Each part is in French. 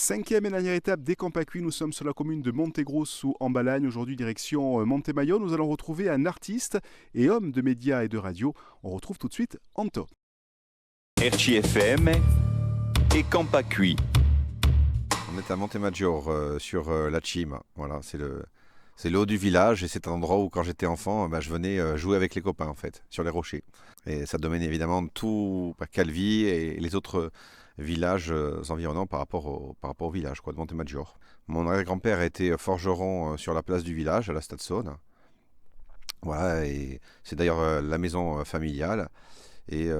5e et dernière étape des Campacui, nous sommes sur la commune de Montegrosso en Balagne. Aujourd'hui, direction Montemayor. Nous allons retrouver un artiste et homme de médias et de radio. On retrouve tout de suite Anto. RCFM et Campacui. On est à Montemayor sur la Cima. Voilà, c'est le haut du village et c'est un endroit où quand j'étais enfant, je venais jouer avec les copains en fait, sur les rochers. Et ça domine évidemment tout Calvi et les autres villages environnants par rapport au village de Montemayor. Mon arrière-grand-père était forgeron sur la place du village, à la Stadsone. Voilà, et c'est d'ailleurs la maison familiale. Et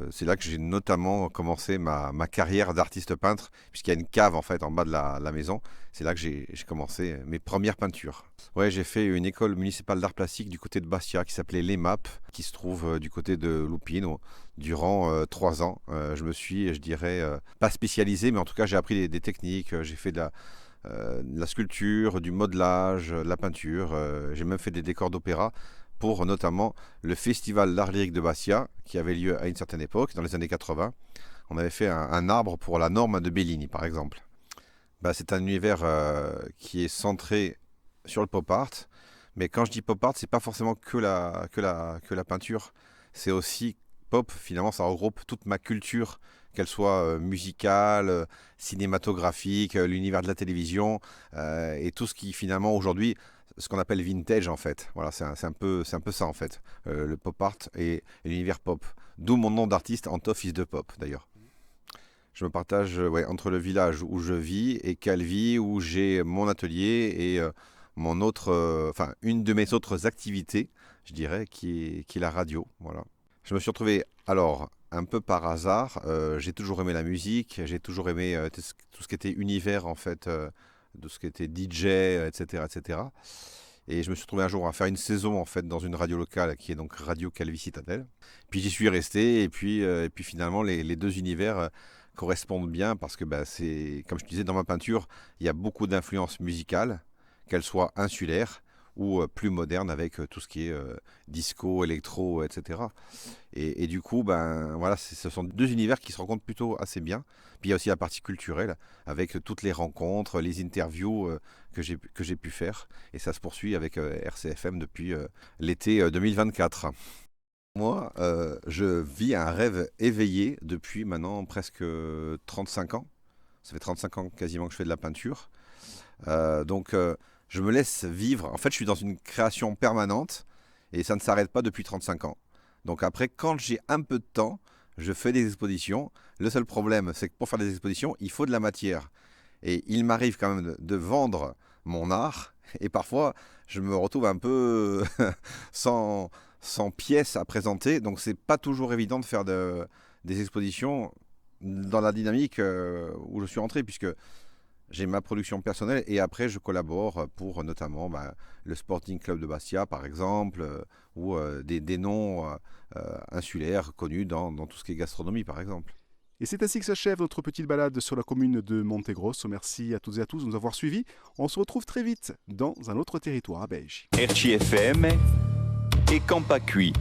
c'est là que j'ai notamment commencé ma carrière d'artiste peintre, puisqu'il y a une cave en fait en bas de la maison. C'est là que j'ai commencé mes premières peintures. Ouais, j'ai fait une école municipale d'art plastique du côté de Bastia qui s'appelait l'EMAP, qui se trouve du côté de Lupino. Durant 3 ans, je me suis, je dirais, pas spécialisé, mais en tout cas j'ai appris des techniques. J'ai fait de la sculpture, du modelage, de la peinture. J'ai même fait des décors d'opéra pour notamment le festival d'art lyrique de Bastia, qui avait lieu à une certaine époque, dans les années 80. On avait fait un arbre pour la norme de Bellini, par exemple. C'est un univers qui est centré sur le pop art, mais quand je dis pop art, c'est pas forcément que la peinture, c'est aussi pop, finalement ça regroupe toute ma culture, qu'elle soit musicale, cinématographique, l'univers de la télévision, et tout ce qui finalement aujourd'hui, ce qu'on appelle vintage en fait. Voilà, c'est un peu ça en fait, le pop art et l'univers pop. D'où mon nom d'artiste, Anto, fils de pop d'ailleurs. Je me partage entre le village où je vis et Calvi où j'ai mon atelier et une de mes autres activités, je dirais, qui est la radio. Voilà. Je me suis retrouvé alors un peu par hasard. J'ai toujours aimé la musique, j'ai toujours aimé tout ce qui était univers en fait. De ce qui était DJ, etc., etc. Et je me suis retrouvé un jour à faire une saison en fait dans une radio locale qui est donc Radio Calvi Citadelle. Puis j'y suis resté et puis finalement les deux univers correspondent bien parce que c'est, comme je disais, dans ma peinture, il y a beaucoup d'influences musicales, qu'elles soient insulaires ou plus modernes avec tout ce qui est disco, électro, etc. Et du coup, voilà, ce sont deux univers qui se rencontrent plutôt assez bien. Puis il y a aussi la partie culturelle, avec toutes les rencontres, les interviews que j'ai pu faire. Et ça se poursuit avec RCFM depuis l'été 2024. Moi, je vis un rêve éveillé depuis maintenant presque 35 ans. Ça fait 35 ans quasiment que je fais de la peinture. Je me laisse vivre. En fait, je suis dans une création permanente et ça ne s'arrête pas depuis 35 ans. Donc après, quand j'ai un peu de temps, je fais des expositions. Le seul problème, c'est que pour faire des expositions, il faut de la matière. Et il m'arrive quand même de vendre mon art. Et parfois, je me retrouve un peu sans pièces à présenter. Donc c'est pas toujours évident de faire des expositions dans la dynamique où je suis entré, puisque j'ai ma production personnelle et après je collabore pour notamment le Sporting Club de Bastia par exemple ou des noms insulaires connus dans tout ce qui est gastronomie par exemple. Et c'est ainsi que s'achève notre petite balade sur la commune de Montegrosso. Merci à toutes et à tous de nous avoir suivis. On se retrouve très vite dans un autre territoire à Belge. RCFM et Campacui.